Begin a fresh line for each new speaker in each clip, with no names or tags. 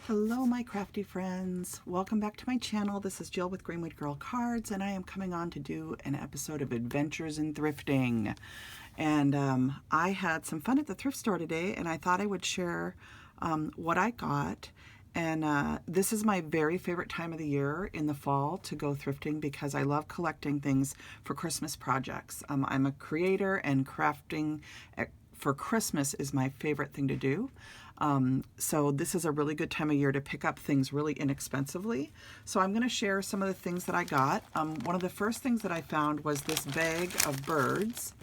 Hello my crafty friends, welcome back to my channel. This is Jill with Greenwood Girl Cards, and I am coming on to do an episode of Adventures in Thrifting. And I had some fun at the thrift store today, and I thought I would share what I got. And this is my very favorite time of the year in the fall to go thrifting because I love collecting things for Christmas projects. I'm a creator, and crafting for Christmas is my favorite thing to do. So this is a really good time of year to pick up things really inexpensively. So I'm going to share some of the things that I got. One of the first things that I found was this bag of birds.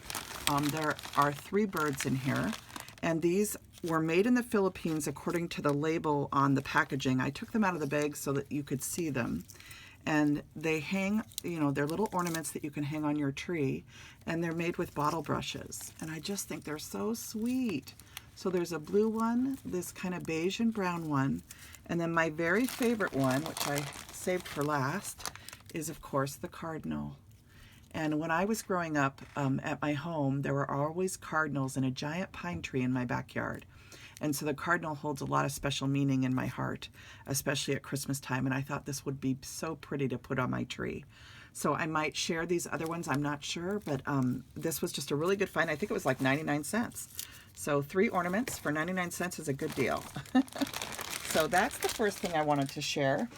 There are 3 birds in here, and these were made in the Philippines according to the label on the packaging. I took them out of the bag so that you could see them. And they hang, you know, they're little ornaments that you can hang on your tree, and they're made with bottle brushes. And I just think they're so sweet. So there's a blue one, this kind of beige and brown one, and then my very favorite one, which I saved for last, is of course the cardinal. And when I was growing up at my home, there were always cardinals in a giant pine tree in my backyard. And so the cardinal holds a lot of special meaning in my heart, especially at Christmas time, and I thought this would be so pretty to put on my tree. So I might share these other ones, I'm not sure, but this was just a really good find. I think it was like 99 cents. So 3 ornaments for 99 cents is a good deal. So that's the first thing I wanted to share.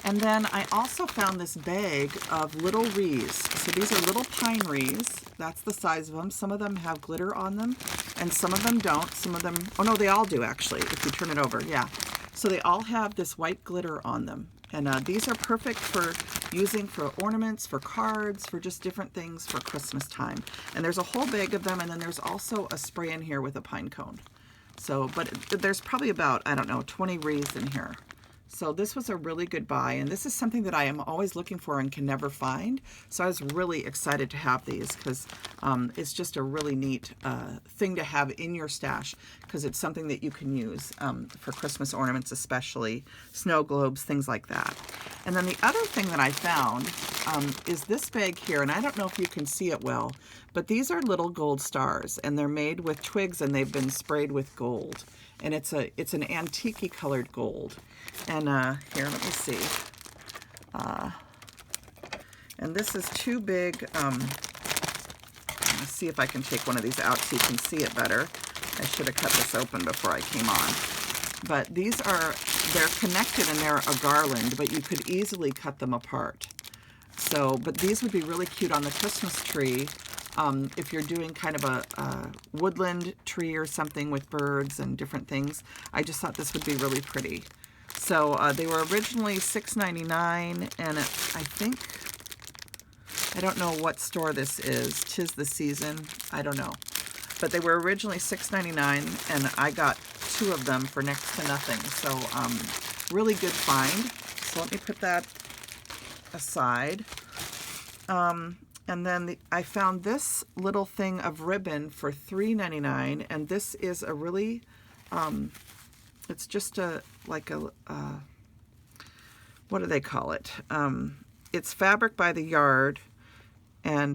And then I also found this bag of little wreaths. So these are little pine wreaths. That's the size of them. Some of them have glitter on them, and some of them don't. Some of them, oh no, they all do actually, if you turn it over, yeah. So they all have this white glitter on them. And these are perfect for using for ornaments, for cards, for just different things for Christmas time. And there's a whole bag of them, and then there's also a spray in here with a pine cone. So, but there's probably about, I don't know, 20 wreaths in here. So this was a really good buy, and this is something that I am always looking for and can never find. So I was really excited to have these because it's just a really neat thing to have in your stash, because it's something that you can use for Christmas ornaments, especially snow globes, things like that. And then the other thing that I found is this bag here, and I don't know if you can see it well, but these are little gold stars, and they're made with twigs, and they've been sprayed with gold. And it's an antique-y colored gold. And here, let me see. And this is too big. Let's see if I can take one of these out so you can see it better. I should have cut this open before I came on. But these are, they're connected and they're a garland, but you could easily cut them apart. So, but these would be really cute on the Christmas tree. If you're doing kind of a woodland tree or something with birds and different things, I just thought this would be really pretty. So they were originally $6.99, and I think, I don't know what store this is, 'Tis the Season, I don't know. But they were originally $6.99, and I got 2 of them for next to nothing. So really good find. So let me put that aside. And then I found this little thing of ribbon for $3.99, and this is a really, it's just like a, what do they call it? It's fabric by the yard, and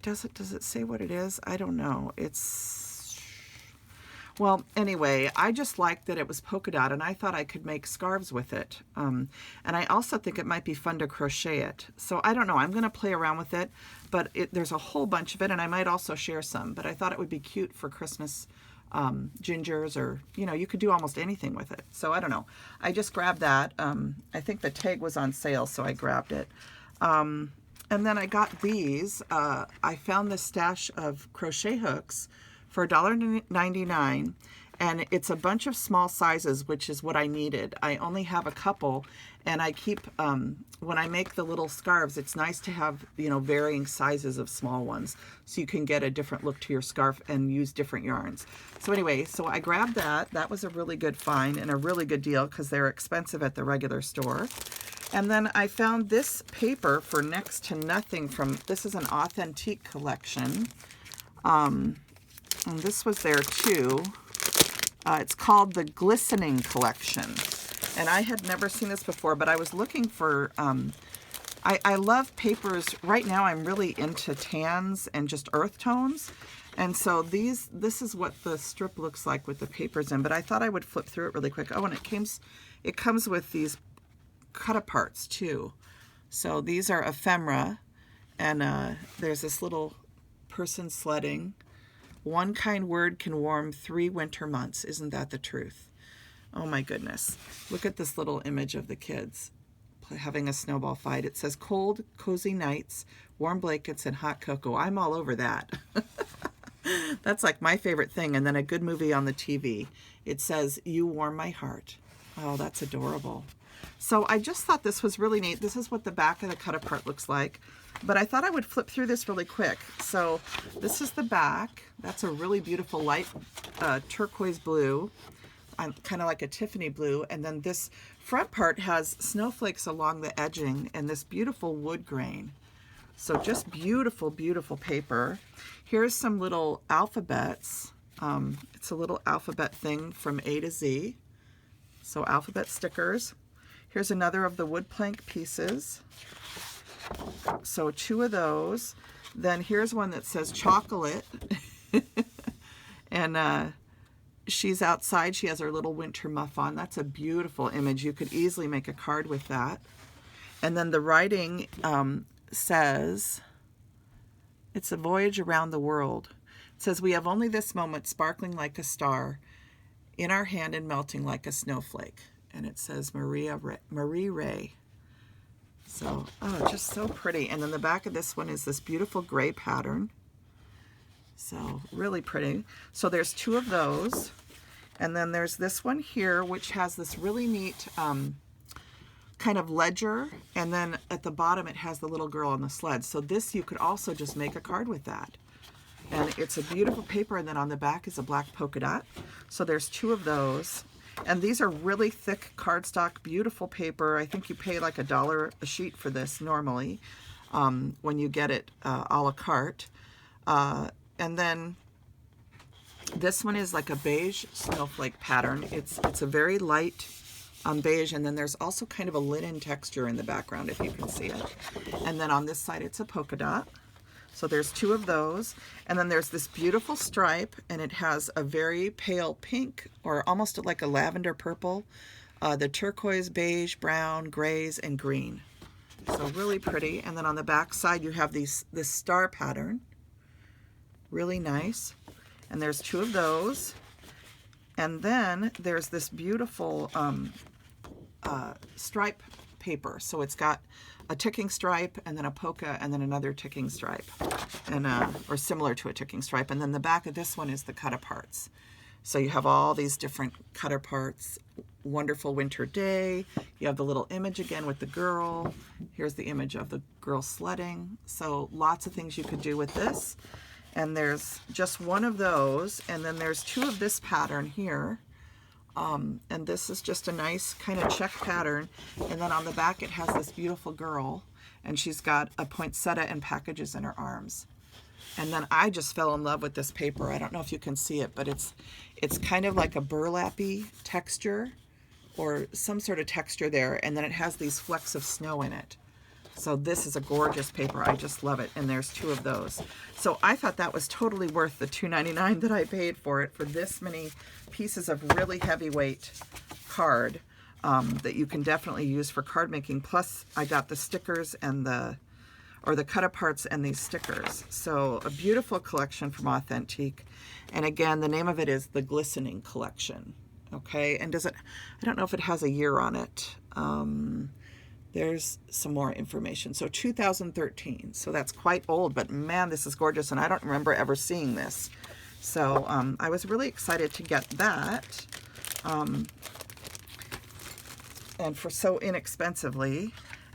does it say what it is? I don't know. Well, anyway, I just liked that it was polka dot, and I thought I could make scarves with it. And I also think it might be fun to crochet it. So I don't know. I'm going to play around with it, but there's a whole bunch of it, and I might also share some. But I thought it would be cute for Christmas gingers, or, you know, you could do almost anything with it. So I don't know. I just grabbed that. I think the tag was on sale, so I grabbed it. And then I got these. I found this stash of crochet hooks for $1.99, and it's a bunch of small sizes, which is what I needed. I only have a couple, and I keep, when I make the little scarves, it's nice to have, you know, varying sizes of small ones, so you can get a different look to your scarf and use different yarns. So anyway, so I grabbed that. That was a really good find and a really good deal, because they're expensive at the regular store. And then I found this paper for next to nothing from, this is an Authentique collection. And this was there too. It's called the Glistening Collection. And I had never seen this before, but I was looking for, I love papers. Right now I'm really into tans and just earth tones. And so this is what the strip looks like with the papers in, but I thought I would flip through it really quick. Oh, and it comes with these cut-aparts too. So these are ephemera, and there's this little person sledding. One kind word can warm 3 winter months. Isn't that the truth? Oh my goodness. Look at this little image of the kids having a snowball fight. It says cold, cozy nights, warm blankets, and hot cocoa. I'm all over that. That's like my favorite thing. And then a good movie on the TV. It says, you warm my heart. Oh, that's adorable. So I just thought this was really neat. This is what the back of the cut apart looks like. But I thought I would flip through this really quick. So this is the back. That's a really beautiful light turquoise blue. Kind of like a Tiffany blue. And then this front part has snowflakes along the edging and this beautiful wood grain. So just beautiful, beautiful paper. Here's some little alphabets. It's a little alphabet thing from A to Z. So alphabet stickers. Here's another of the wood plank pieces. So 2 of those. Then here's one that says chocolate. And she's outside. She has her little winter muff on. That's a beautiful image. You could easily make a card with that. And then the writing says, it's a voyage around the world. It says, we have only this moment, sparkling like a star, in our hand and melting like a snowflake. And it says Marie Ray. So, oh, just so pretty. And then the back of this one is this beautiful gray pattern. So really pretty. So there's 2 of those. And then there's this one here, which has this really neat kind of ledger. And then at the bottom, it has the little girl on the sled. So this, you could also just make a card with that. And it's a beautiful paper. And then on the back is a black polka dot. So there's 2 of those. And these are really thick cardstock, beautiful paper. I think you pay like $1 a sheet for this normally when you get it a la carte. And then this one is like a beige snowflake pattern. It's a very light beige, and then there's also kind of a linen texture in the background if you can see it. And then on this side it's a polka dot. So there's 2 of those. And then there's this beautiful stripe, and it has a very pale pink or almost like a lavender purple, the turquoise, beige, brown, grays, and green. So really pretty. And then on the back side you have this star pattern. Really nice. And there's 2 of those. And then there's this beautiful stripe paper. So it's got a ticking stripe and then a polka and then another ticking stripe, and or similar to a ticking stripe. And then the back of this one is the cut aparts. So you have all these different cut aparts. Wonderful winter day. You have the little image again with the girl. Here's the image of the girl sledding. So lots of things you could do with this. And there's just 1 of those, and then there's 2 of this pattern here. And this is just a nice kind of check pattern. And then on the back it has this beautiful girl, and she's got a poinsettia and packages in her arms. And then I just fell in love with this paper. I don't know if you can see it, but it's kind of like a burlappy texture or some sort of texture there, and then it has these flecks of snow in it. So this is a gorgeous paper. I just love it. And there's 2 of those. So I thought that was totally worth the $2.99 that I paid for it, for this many pieces of really heavyweight card that you can definitely use for card making. Plus I got the stickers and the cut aparts and these stickers. So a beautiful collection from Authentique. And again, the name of it is the Glistening Collection. Okay. And I don't know if it has a year on it. There's some more information. So 2013. So that's quite old, but man, this is gorgeous. And I don't remember ever seeing this. So I was really excited to get that. And for so inexpensively.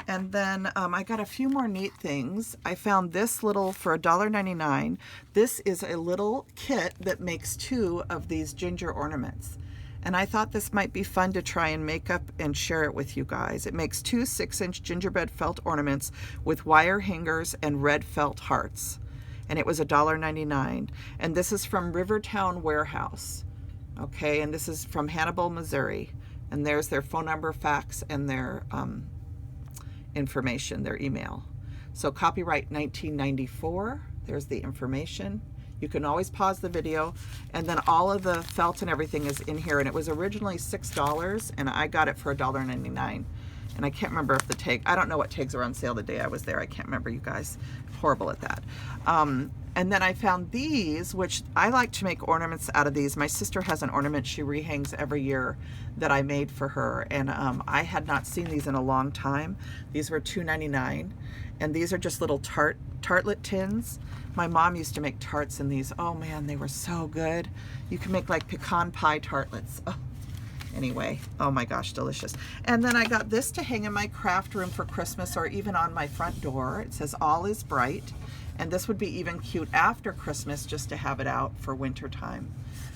And then I got a few more neat things. I found this little for $1.99. This is a little kit that makes 2 of these ginger ornaments. And I thought this might be fun to try and make up and share it with you guys. It makes 2 6-inch gingerbread felt ornaments with wire hangers and red felt hearts. And it was $1.99. And this is from Rivertown Warehouse. Okay, and this is from Hannibal, Missouri. And there's their phone number, fax, and their information, their email. So copyright 1994. There's the information. You can always pause the video, and then all of the felt and everything is in here. And it was originally $6, and I got it for $1.99. And I can't remember if the tag, I don't know what tags were on sale the day I was there. I can't remember, you guys. Horrible at that. And then I found these, which I like to make ornaments out of these. My sister has an ornament she rehangs every year that I made for her. And I had not seen these in a long time. These were $2.99. And these are just little tartlet tins. My mom used to make tarts in these. Oh man, they were so good. You can make like pecan pie tartlets. Oh. Anyway, oh my gosh, delicious. And then I got this to hang in my craft room for Christmas, or even on my front door. It says all is bright. And this would be even cute after Christmas, just to have it out for winter time.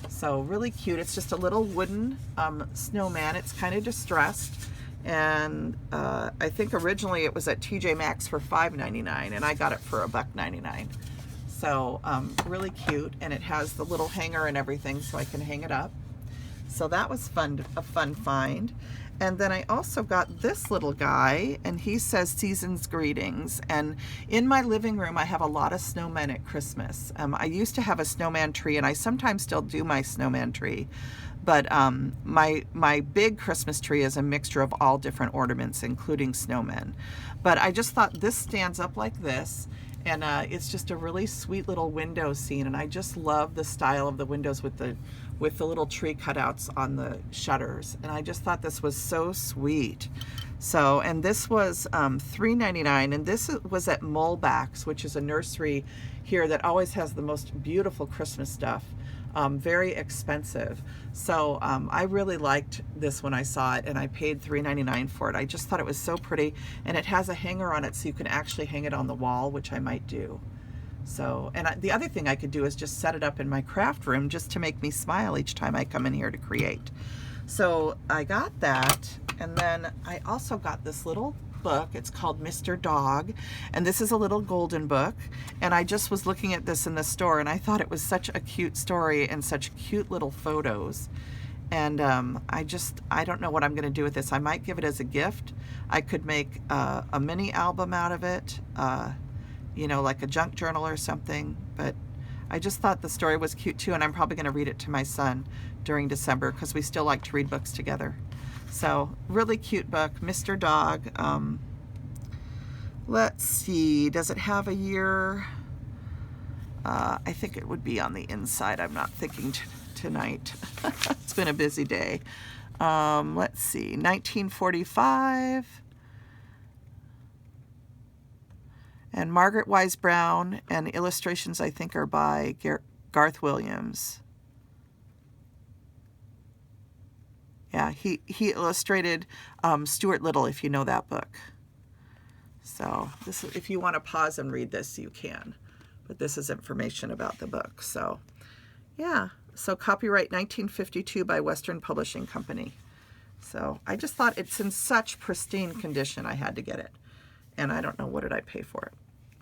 So really cute. It's just a little wooden snowman. It's kind of distressed. And I think originally it was at TJ Maxx for $5.99, and I got it for $1.99. So really cute. And it has the little hanger and everything, so I can hang it up. So that was fun, a fun find. And then I also got this little guy, and he says Season's Greetings. And in my living room, I have a lot of snowmen at Christmas. I used to have a snowman tree, and I sometimes still do my snowman tree. But my big Christmas tree is a mixture of all different ornaments, including snowmen. But I just thought this stands up like this. And it's just a really sweet little window scene, and I just love the style of the windows with the little tree cutouts on the shutters. And I just thought this was so sweet. So, and this was $3.99, and this was at Mullbach's, which is a nursery here that always has the most beautiful Christmas stuff. Very expensive. So I really liked this when I saw it, and I paid $3.99 for it. I just thought it was so pretty, and it has a hanger on it so you can actually hang it on the wall, which I might do. So, and the other thing I could do is just set it up in my craft room just to make me smile each time I come in here to create. So I got that, and then I also got this little book. It's called Mr. Dog, and this is a little golden book, and I just was looking at this in the store, and I thought it was such a cute story and such cute little photos. And I don't know what I'm going to do with this. I might give it as a gift. I could make a mini album out of it, you know, like a junk journal or something. But I just thought the story was cute too, and I'm probably going to read it to my son during December because we still like to read books together. So really cute book, Mr. Dog. Let's see, does it have a year? I think it would be on the inside. I'm not thinking tonight. It's been a busy day. Let's see, 1945. And Margaret Wise Brown, and illustrations I think are by Garth Williams. Yeah, he illustrated Stuart Little, if you know that book. So this, if you want to pause and read this, you can. But this is information about the book. So yeah, so copyright 1952 by Western Publishing Company. So I just thought it's in such pristine condition, I had to get it. And I don't know, what did I pay for it?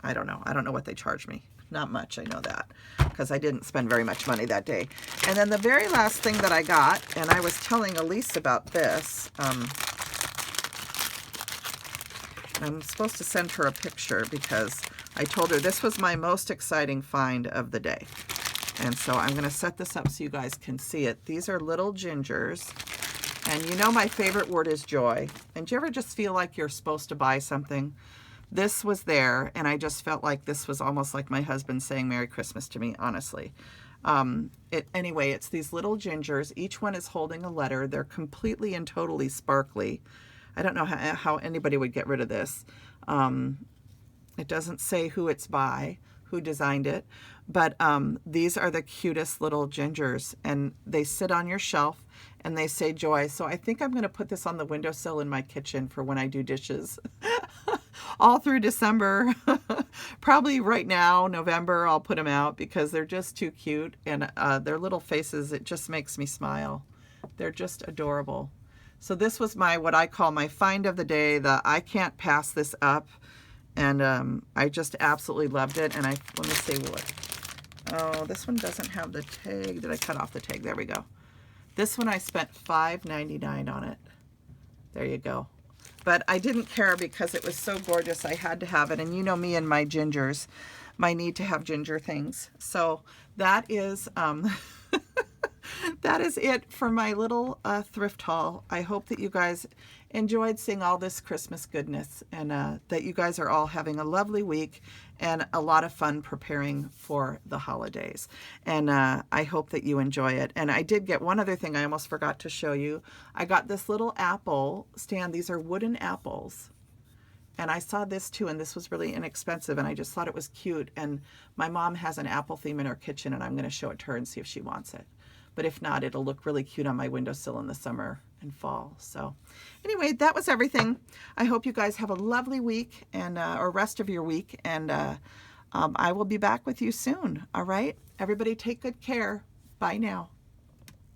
I don't know. I don't know what they charged me. Not much, I know that, because I didn't spend very much money that day. And then the very last thing that I got, and I was telling Elise about this, I'm supposed to send her a picture because I told her this was my most exciting find of the day. And so I'm going to set this up so you guys can see it. These are little gingers. And you know my favorite word is joy. And do you ever just feel like you're supposed to buy something? This was there, and I just felt like this was almost like my husband saying Merry Christmas to me, honestly. Anyway, it's these little gingers. Each one is holding a letter. They're completely and totally sparkly. I don't know how anybody would get rid of this. It doesn't say who it's by, who designed it, but these are the cutest little gingers, and they sit on your shelf, and they say joy. So I think I'm going to put this on the windowsill in my kitchen for when I do dishes. All through December. Probably right now, November, I'll put them out because they're just too cute, and their little faces, it just makes me smile. They're just adorable. So this was my, what I call my find of the day, the I can't pass this up, and I just absolutely loved it. And let me see what, oh, this one doesn't have the tag. Did I cut off the tag? There we go. This one I spent $5.99 on it. There you go. But I didn't care because it was so gorgeous. I had to have it. And you know me and my gingers. my need to have ginger things. So that is that is it for my little thrift haul. I hope that you guys enjoyed seeing all this Christmas goodness, and that you guys are all having a lovely week and a lot of fun preparing for the holidays. And I hope that you enjoy it. And I did get one other thing I almost forgot to show you. I got this little apple stand. These are wooden apples. And I saw this too, and this was really inexpensive, and I just thought it was cute. And my mom has an apple theme in her kitchen, and I'm going to show it to her and see if she wants it. But if not, it'll look really cute on my windowsill in the summer and fall. So anyway, that was everything. I hope you guys have a lovely week, and or rest of your week, and I will be back with you soon. All right? Everybody take good care. Bye now.